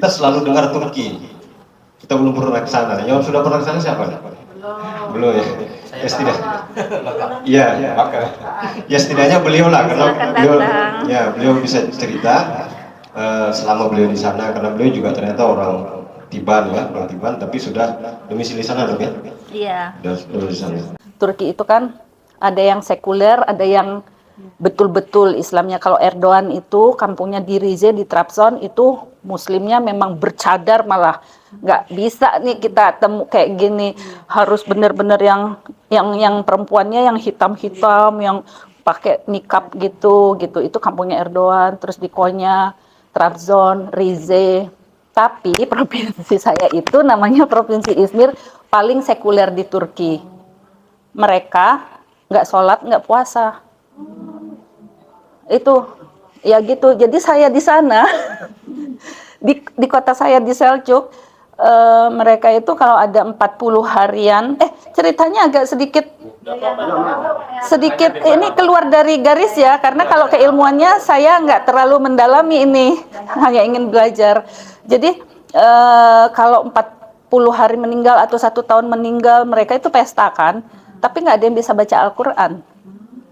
kita selalu dengar Turki. Kita belum pernah ke sana. Yang sudah pernah ke sana siapa? Belum ya. Ya setidaknya. Iya, maka. Ya setidaknya beliau lah, karena beliau bisa cerita selama beliau di sana, karena beliau juga ternyata orang Tiban ya, orang Tiban, tapi sudah domisili sana dong ya. Iya. Sudah di sana. Turki itu kan ada yang sekuler, ada yang betul-betul Islamnya. Kalau Erdogan itu kampungnya di Rize, di Trabzon, itu muslimnya memang bercadar, malah nggak bisa nih kita temu kayak gini, harus benar-benar yang perempuannya yang hitam-hitam, yang pakai nikab gitu itu kampungnya Erdogan. Terus di Konya, Trabzon, Rize. Tapi provinsi saya itu namanya Provinsi Izmir, paling sekuler di Turki. Mereka nggak sholat, nggak puasa. Itu ya gitu. Jadi saya di sana di kota saya di Selçuk, mereka itu kalau ada 40 harian, ceritanya agak sedikit ini keluar dari garis ya, karena kalau keilmuannya saya nggak terlalu mendalami ini, hanya ingin belajar. Jadi kalau 40 hari meninggal atau 1 tahun meninggal, mereka itu pesta kan, tapi nggak ada yang bisa baca Al-Quran.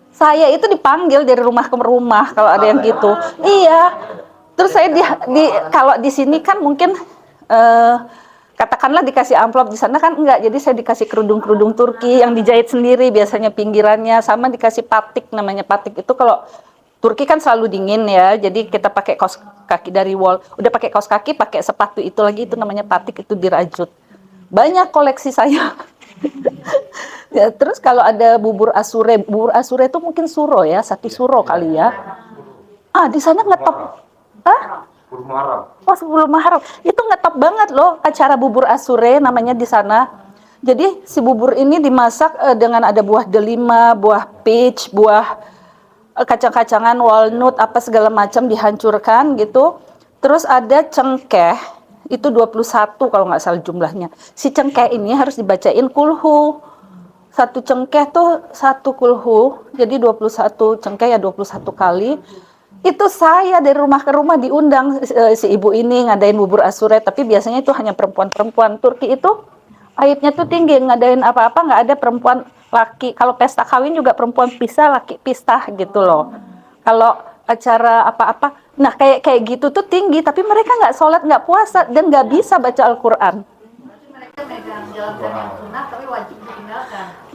Saya itu dipanggil dari rumah ke rumah kalau ada yang gitu. Iya. Terus saya kalau di sini kan mungkin katakanlah dikasih amplop, di sana kan enggak. Jadi saya dikasih kerudung-kerudung Turki yang dijahit sendiri biasanya pinggirannya, sama dikasih patik, namanya patik itu kalau Turki kan selalu dingin ya. Jadi kita pakai kaos kaki dari wol. Udah pakai kaos kaki, pakai sepatu itu lagi, itu namanya patik, itu dirajut. Banyak koleksi saya. Ya, terus kalau ada bubur asure itu mungkin suro ya, 1 suro kali ya. Di sana ngetop. Oh, sebelum Muharram. Itu ngetop banget loh acara bubur asure namanya di sana. Jadi si bubur ini dimasak dengan ada buah delima, buah peach, buah kacang-kacangan, walnut, apa segala macam dihancurkan gitu. Terus ada cengkeh, itu 21 kalau nggak salah jumlahnya. Si cengkeh ini harus dibacain kulhu. 1 cengkeh tuh 1 kulhu, jadi 21 cengkeh ya 21 kali. Itu saya dari rumah ke rumah diundang, si ibu ini ngadain bubur asure, tapi biasanya itu hanya perempuan-perempuan. Turki itu aibnya tuh tinggi, ngadain apa-apa nggak ada perempuan laki. Kalau pesta kawin juga perempuan pisah, laki pisah gitu loh. Kalau acara apa-apa, nah kayak gitu tuh tinggi, tapi mereka nggak sholat, nggak puasa, dan nggak bisa baca Al-Quran.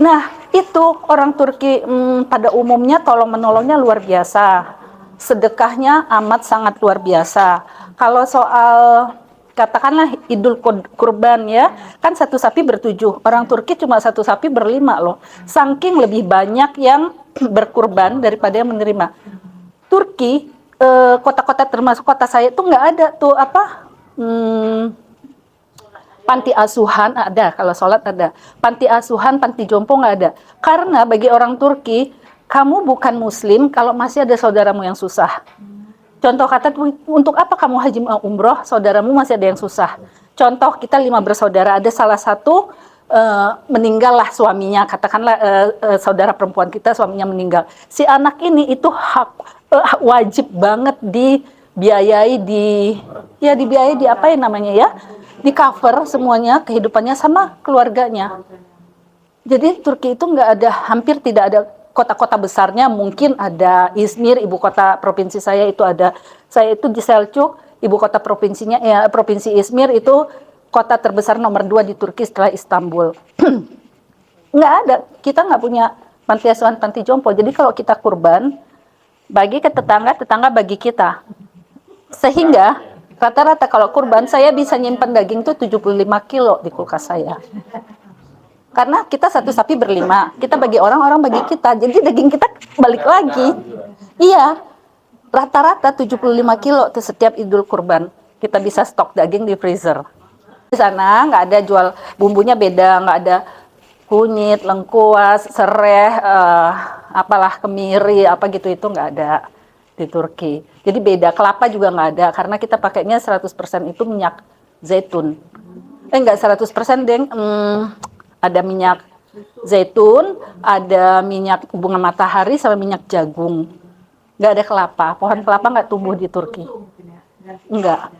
Nah, itu orang Turki pada umumnya tolong menolongnya luar biasa. Sedekahnya amat sangat luar biasa. Kalau soal katakanlah Idul Kurban ya, kan 1 sapi ber7. Orang Turki cuma 1 sapi ber5 loh. Saking lebih banyak yang berkurban daripada yang menerima. Turki, kota-kota termasuk kota saya itu nggak ada tuh panti asuhan ada, kalau sholat ada. Panti asuhan, panti jompo nggak ada. Karena bagi orang Turki, kamu bukan muslim kalau masih ada saudaramu yang susah. Contoh kata, untuk apa kamu haji umroh, saudaramu masih ada yang susah. Contoh, kita 5 bersaudara, ada salah satu meninggallah suaminya, katakanlah saudara perempuan kita suaminya meninggal. Si anak ini itu wajib banget dibiayai dibiayai di apa ya namanya ya? Di cover semuanya kehidupannya sama keluarganya. Jadi Turki itu nggak ada, hampir tidak ada kota-kota besarnya. Mungkin ada Izmir, ibu kota provinsi saya itu ada. Saya itu di Selçuk, ibu kota provinsinya ya, provinsi Izmir itu kota terbesar nomor 2 di Turki setelah Istanbul. Nggak ada, kita nggak punya panti asuhan, panti jompo. Jadi kalau kita kurban, bagi ke tetangga, tetangga bagi kita. Sehingga rata-rata kalau kurban saya bisa nyimpan daging tuh 75 kilo di kulkas saya. Karena kita 1 sapi ber5, kita bagi orang bagi kita. Jadi daging kita balik lagi. Iya, rata-rata 75 kilo tuh setiap Idul Kurban. Kita bisa stok daging di freezer. Di sana nggak ada jual, bumbunya beda, nggak ada kunyit, lengkuas, sereh, apalah kemiri, apa gitu, itu nggak ada di Turki. Jadi beda, kelapa juga nggak ada, karena kita pakainya 100% itu minyak zaitun. Nggak 100% deng, ada minyak zaitun, ada minyak bunga matahari, sama minyak jagung. Nggak ada kelapa, pohon kelapa nggak tumbuh di Turki. Enggak.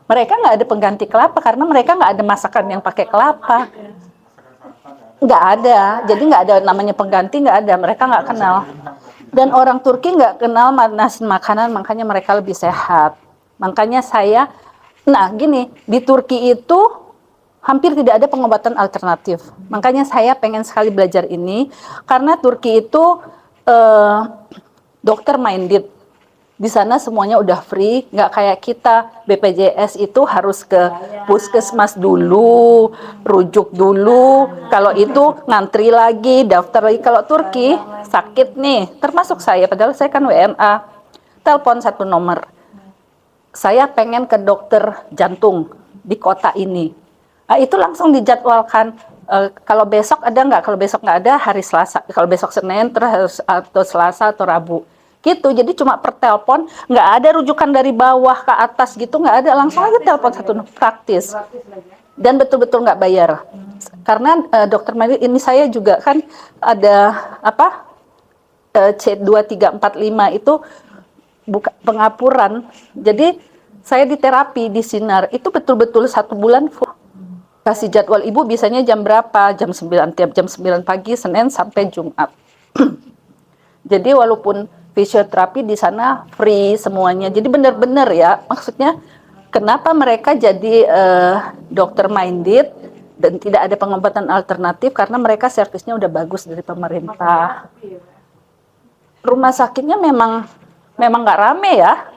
Mereka nggak ada pengganti kelapa karena mereka nggak ada masakan yang pakai kelapa. Nggak ada, jadi nggak ada namanya pengganti, nggak ada, mereka nggak kenal. Dan orang Turki nggak kenal manasin makanan, makanya mereka lebih sehat. Makanya nah gini, di Turki itu hampir tidak ada pengobatan alternatif. Makanya saya pengen sekali belajar ini, karena Turki itu dokter minded. Di sana semuanya udah free, nggak kayak kita BPJS itu harus ke puskesmas dulu, rujuk dulu, kalau itu ngantri lagi, daftar lagi. Kalau Turki sakit nih, termasuk saya, padahal saya kan WNA, telepon satu nomor, saya pengen ke dokter jantung di kota ini. Nah, itu langsung dijadwalkan. Kalau besok ada nggak? Kalau besok nggak ada, hari Selasa. Kalau besok Senin, terus atau Selasa atau Rabu. Gitu, jadi cuma per telepon, nggak ada rujukan dari bawah ke atas gitu, nggak ada, langsung aja telepon satu, praktis. Dan betul-betul nggak bayar. Karena dokter medis ini saya juga kan ada C2345 itu pengapuran. Jadi saya di terapi di Sinar itu betul-betul 1 bulan full. Kasih jadwal ibu biasanya jam berapa? Jam 9, tiap jam 9 pagi, Senin sampai Jumat. Jadi walaupun fisioterapi di sana free semuanya. Jadi benar-benar ya, maksudnya kenapa mereka jadi dokter minded dan tidak ada pengobatan alternatif, karena mereka servisnya udah bagus dari pemerintah. Rumah sakitnya memang nggak rame ya.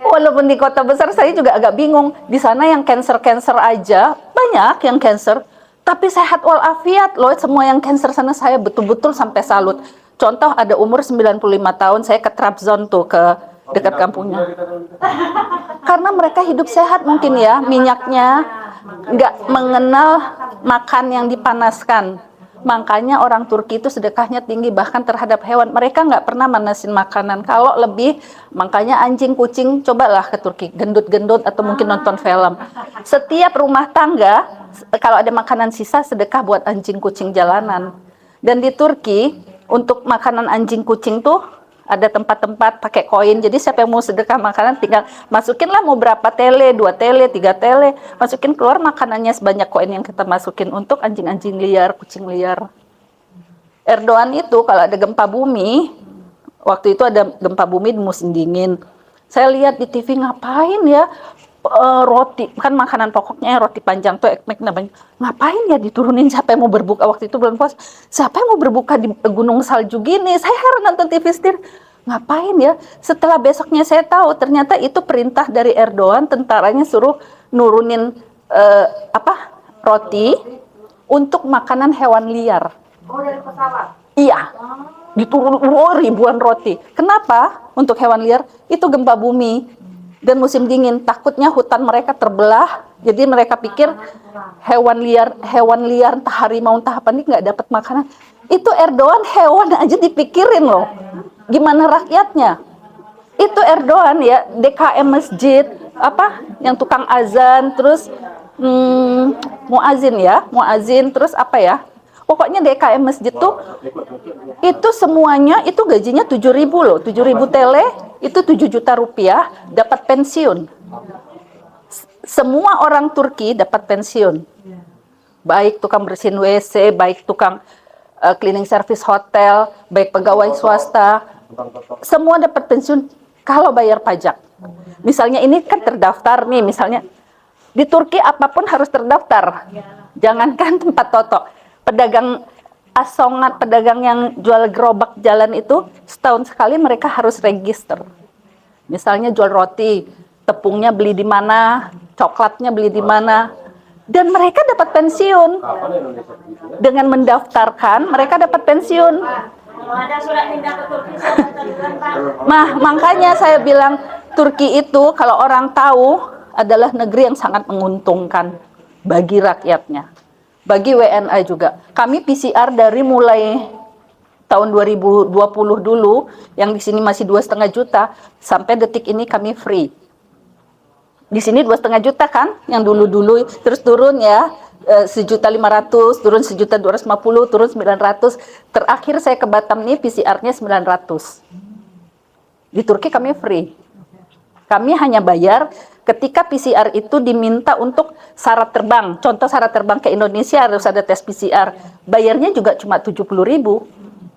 Walaupun di kota besar saya juga agak bingung. Di sana yang cancer aja banyak yang cancer, tapi sehat walafiat loh. Semua yang cancer sana saya betul-betul sampai salut. Contoh ada umur 95 tahun, saya ke Trabzon tuh, ke dekat kampungnya. Karena mereka hidup sehat mungkin ya, minyaknya nggak mengenal makan yang dipanaskan. Makanya orang Turki itu sedekahnya tinggi, bahkan terhadap hewan. Mereka nggak pernah manasin makanan. Kalau lebih, makanya anjing, kucing, cobalah ke Turki. Gendut-gendut atau mungkin nonton film. Setiap rumah tangga, kalau ada makanan sisa, sedekah buat anjing, kucing jalanan. Dan di Turki, untuk makanan anjing kucing tuh ada tempat-tempat pakai koin. Jadi siapa yang mau sedekah makanan tinggal masukinlah mau berapa tele, 2 tele, 3 tele, masukin keluar makanannya sebanyak koin yang kita masukin untuk anjing-anjing liar, kucing liar. Erdogan itu kalau ada gempa bumi, waktu itu ada gempa bumi di musim dingin. Saya lihat di TV ngapain ya? Roti, kan makanan pokoknya roti panjang tuh ekmek namanya. Ngapain ya diturunin, siapa yang mau berbuka waktu itu bulan puasa? Siapa yang mau berbuka di gunung salju gini? Saya heran nonton TV setir. Ngapain ya? Setelah besoknya saya tahu ternyata itu perintah dari Erdogan, tentaranya suruh nurunin roti untuk makanan hewan liar. Oh, dari pesawat? Iya. Diturun ribuan roti. Kenapa? Untuk hewan liar itu gempa bumi. Dan musim dingin, takutnya hutan mereka terbelah, jadi mereka pikir hewan liar entah harimau entah apa ini nggak dapat makanan. Itu Erdogan hewan aja dipikirin loh, gimana rakyatnya? Itu Erdogan ya, DKM masjid, yang tukang azan, terus muazin, terus pokoknya DKM masjid tuh, itu semuanya, itu gajinya 7.000 loh, 7.000 tele, itu 7 juta rupiah, dapat pensiun. Semua orang Turki dapat pensiun. Baik tukang bersihin WC, baik tukang cleaning service hotel, baik pegawai swasta, semua dapat pensiun kalau bayar pajak. Misalnya ini kan terdaftar nih, misalnya di Turki apapun harus terdaftar. Jangankan tempat toto. Pedagang asongan, pedagang yang jual gerobak jalan itu setahun sekali mereka harus register. Misalnya jual roti, tepungnya beli di mana, coklatnya beli di mana, dan mereka dapat pensiun. Dengan mendaftarkan, mereka dapat pensiun. Kalau ada surat pindah ke Turki, saya duluan, Pak. Makanya saya bilang Turki itu kalau orang tahu adalah negeri yang sangat menguntungkan bagi rakyatnya. Bagi WNA juga. Kami PCR dari mulai tahun 2020 dulu, yang di sini masih 2,5 juta, sampai detik ini kami free. Di sini 2,5 juta kan, yang dulu-dulu, terus turun ya, 1.500.000, turun 1.250.000, turun 900. Terakhir saya ke Batam nih PCR-nya 900. Di Turki kami free. Kami hanya bayar Ketika PCR itu diminta untuk syarat terbang, contoh syarat terbang ke Indonesia harus ada tes PCR, bayarnya juga cuma 70.000.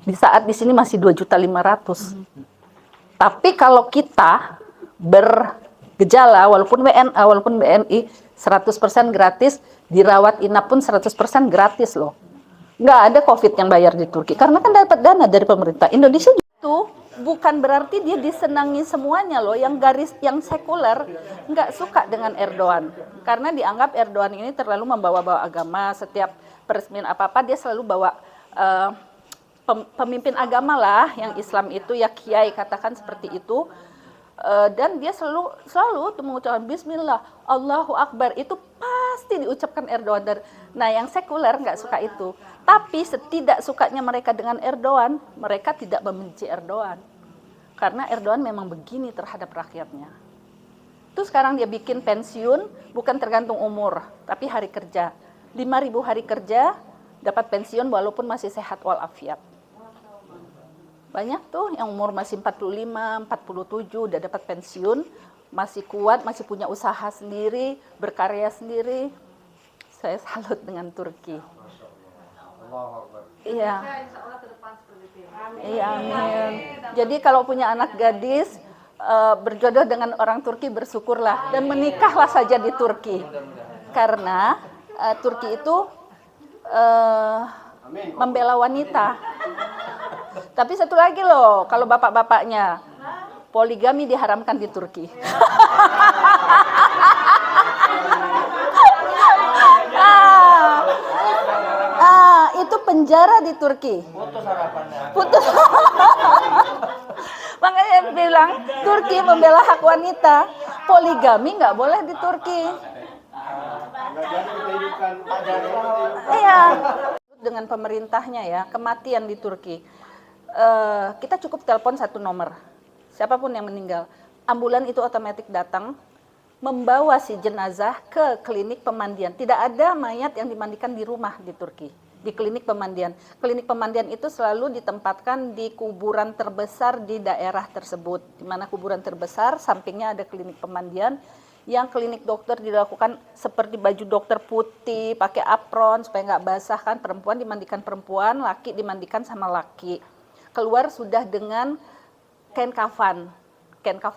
Di saat di sini masih 2.500.000. Tapi kalau kita bergejala, walaupun WNA, walaupun BNI, 100% gratis, dirawat inap pun 100% gratis loh. Nggak ada COVID yang bayar di Turki, karena kan dapat dana dari pemerintah. Indonesia itu bukan berarti dia disenangi semuanya loh, yang sekuler nggak suka dengan Erdogan. Karena dianggap Erdogan ini terlalu membawa-bawa agama, setiap peresmian apa-apa dia selalu bawa pemimpin agama lah, yang Islam itu ya kiai, katakan seperti itu. Dan dia selalu mengucapkan Bismillah, Allahu Akbar, itu pasti diucapkan Erdogan. Nah, yang sekuler nggak suka itu. Tapi setidak sukanya mereka dengan Erdogan, mereka tidak membenci Erdogan. Karena Erdogan memang begini terhadap rakyatnya. Terus sekarang dia bikin pensiun, bukan tergantung umur, tapi hari kerja. 5.000 hari kerja, dapat pensiun walaupun masih sehat walafiat. Banyak tuh yang umur masih 45, 47 udah dapat pensiun, masih kuat, masih punya usaha sendiri, berkarya sendiri. Saya salut dengan Turki. Iya. Iya, amin. Jadi kalau punya anak gadis, berjodoh dengan orang Turki, bersyukurlah dan menikahlah saja di Turki. Karena Turki itu membela wanita. Tapi satu lagi loh, kalau bapak-bapaknya, poligami diharamkan di Turki. Itu penjara di Turki. Putus. Makanya saya bilang, Turki membela hak wanita. Poligami nggak boleh di Turki. Iya. Dengan pemerintahnya ya, kematian di Turki. Kita cukup telepon 1 nomor. Siapapun yang meninggal, ambulan itu otomatis datang membawa si jenazah ke klinik pemandian. Tidak ada mayat yang dimandikan di rumah di Turki, di klinik pemandian. Klinik pemandian itu selalu ditempatkan di kuburan terbesar di daerah tersebut. Di mana kuburan terbesar, sampingnya ada klinik pemandian. Yang klinik dokter dilakukan seperti baju dokter putih, pakai apron supaya nggak basah kan. Perempuan dimandikan perempuan, laki dimandikan sama laki. Keluar sudah dengan kain kafan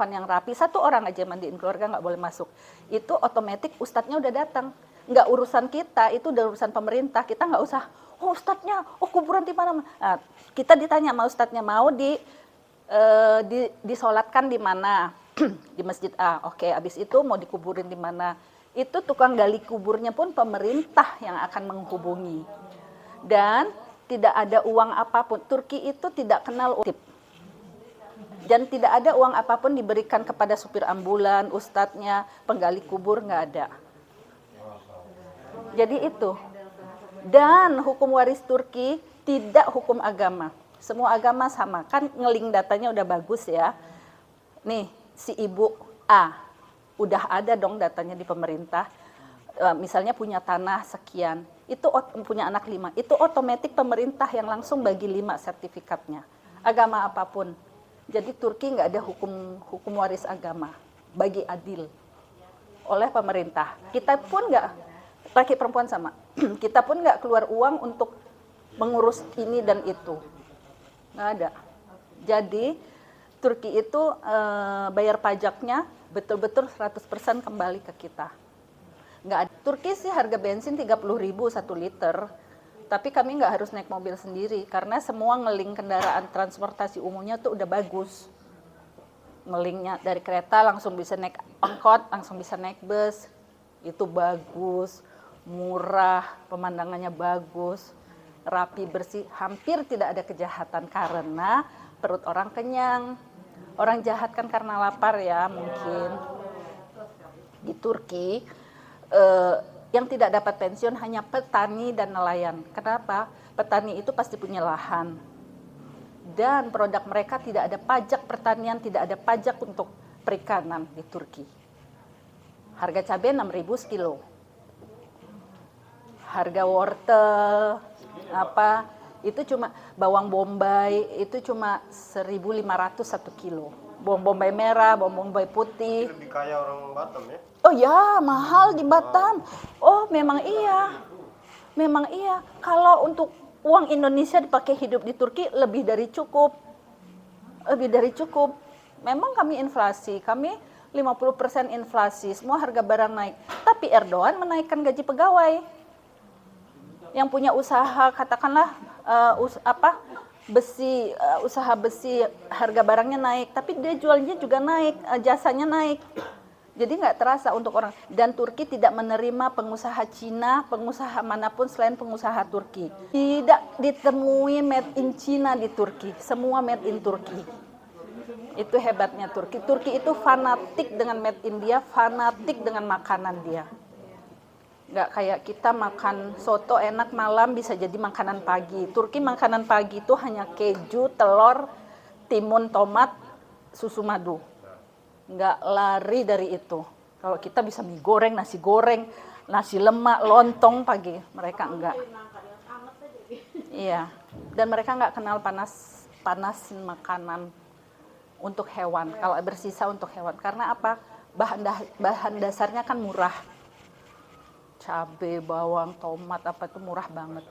yang rapi. 1 orang aja mandiin, keluarga nggak boleh masuk. Itu otomatis ustadznya udah datang. Nggak urusan kita, itu udah urusan pemerintah. Kita nggak usah, oh ustadznya, oh kuburan di mana. Nah, kita ditanya sama ustadznya, mau disolatkan di mana? Di masjid A. Oke, habis itu mau dikuburin di mana? Itu tukang gali kuburnya pun pemerintah yang akan menghubungi. Dan tidak ada uang apapun. Turki itu tidak kenal tip. Dan tidak ada uang apapun diberikan kepada supir ambulan, ustadznya, penggali kubur, nggak ada. Jadi itu. Dan hukum waris Turki tidak hukum agama. Semua agama sama. Kan ngeling datanya udah bagus ya. Nih, si ibu A, udah ada dong datanya di pemerintah. Misalnya punya tanah sekian, itu punya anak 5, itu otomatis pemerintah yang langsung bagi 5 sertifikatnya, agama apapun. Jadi Turki nggak ada hukum waris agama, bagi adil oleh pemerintah. Kita pun nggak, laki perempuan sama, kita pun nggak keluar uang untuk mengurus ini dan itu, nggak ada. Jadi Turki itu bayar pajaknya betul-betul 100% kembali ke kita. Nggak ada. Turki sih harga bensin 30.000 1 liter, tapi kami nggak harus naik mobil sendiri karena semua ngeling kendaraan transportasi umumnya tuh udah bagus. Ngelingnya dari kereta langsung bisa naik angkot, langsung bisa naik bus, itu bagus, murah, pemandangannya bagus, rapi, bersih, hampir tidak ada kejahatan karena perut orang kenyang. Orang jahat kan karena lapar ya mungkin. Di Turki yang tidak dapat pensiun hanya petani dan nelayan. Kenapa? Petani itu pasti punya lahan. Dan produk mereka tidak ada pajak pertanian, tidak ada pajak untuk perikanan di Turki. Harga cabai 6.000 sekilo. Harga wortel itu cuma bawang bombay itu cuma 1.500 1 kilo. Bawang bombay merah, bawang bombay putih. Lebih kaya orang Batam ya? Oh ya, mahal di Batam. Oh, memang iya. Memang iya. Kalau untuk uang Indonesia dipakai hidup di Turki lebih dari cukup. Lebih dari cukup. Memang kami inflasi, kami 50% inflasi, semua harga barang naik. Tapi Erdogan menaikkan gaji pegawai. Yang punya usaha katakanlah usaha besi harga barangnya naik, tapi dia jualnya juga naik, jasanya naik. Jadi nggak terasa untuk orang. Dan Turki tidak menerima pengusaha Cina, pengusaha manapun selain pengusaha Turki. Tidak ditemui made in Cina di Turki, semua made in Turki. Itu hebatnya Turki. Turki itu fanatik dengan made in dia, fanatik dengan makanan dia. Nggak kayak kita makan soto enak malam bisa jadi makanan pagi. Turki makanan pagi itu hanya keju, telur, timun, tomat, susu madu. Nggak lari dari itu. Kalau kita bisa mie goreng, nasi lemak, lontong pagi. Mereka enggak. Iya. Dan mereka nggak kenal panasin makanan untuk hewan. Kalau bersisa untuk hewan. Karena apa? Bahan dasarnya kan murah. Cabai, bawang, tomat, apa itu murah banget.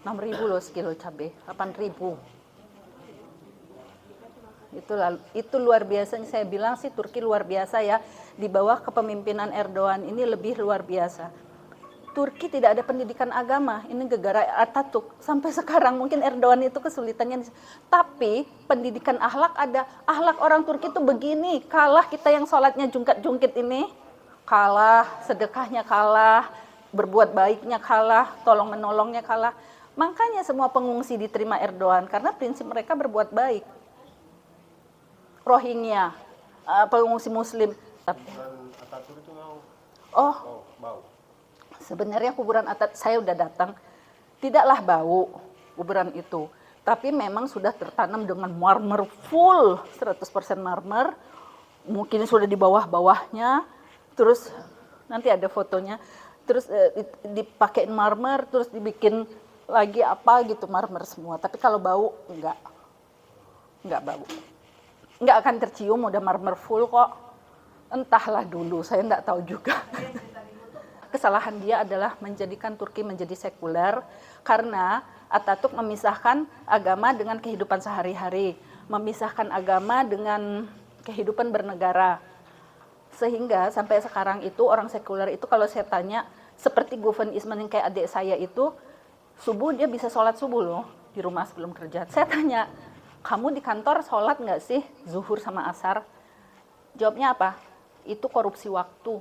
6.000 loh sekilo cabai, 8.000. Itu luar biasa. Saya bilang sih Turki luar biasa ya. Di bawah kepemimpinan Erdogan ini lebih luar biasa. Turki tidak ada pendidikan agama. Ini gegara Atatürk. Sampai sekarang mungkin Erdogan itu kesulitannya. Tapi pendidikan akhlak ada. Akhlak orang Turki itu begini. Kalah kita yang sholatnya jungkit-jungkit ini. Kalah, sedekahnya kalah, berbuat baiknya kalah, tolong menolongnya kalah. Makanya semua pengungsi diterima Erdogan karena prinsip mereka berbuat baik. Rohingya, pengungsi Muslim. Atatürk itu bau. Sebenarnya kuburan Atatürk saya udah datang, tidaklah bau kuburan itu, tapi memang sudah tertanam dengan marmer full, 100% marmer. Mungkin sudah di bawah-bawahnya, terus nanti ada fotonya, terus dipakein marmer, terus dibikin lagi apa gitu marmer semua. Tapi kalau bau enggak bau. Nggak akan tercium, udah marmer full kok. Entahlah dulu, saya nggak tahu juga. Kesalahan dia adalah menjadikan Turki menjadi sekuler karena Atatürk memisahkan agama dengan kehidupan sehari-hari, memisahkan agama dengan kehidupan bernegara. Sehingga sampai sekarang itu orang sekuler itu kalau saya tanya, seperti Guven Isman yang kayak adik saya itu, subuh dia bisa sholat subuh loh di rumah sebelum kerja. Saya tanya, kamu di kantor sholat nggak sih zuhur sama asar? Jawabnya apa? Itu korupsi waktu,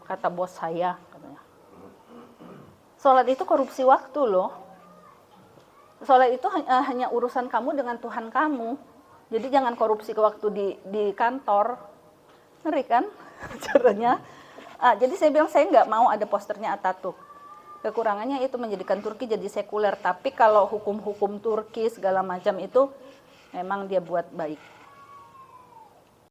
kata bos saya. Katanya. Sholat itu korupsi waktu loh. Sholat itu hanya urusan kamu dengan Tuhan kamu. Jadi jangan korupsi ke waktu di kantor. Ngeri kan caranya? Jadi saya bilang saya nggak mau ada posternya Atatürk. Kekurangannya itu menjadikan Turki jadi sekuler. Tapi kalau hukum-hukum Turki segala macam itu memang dia buat baik.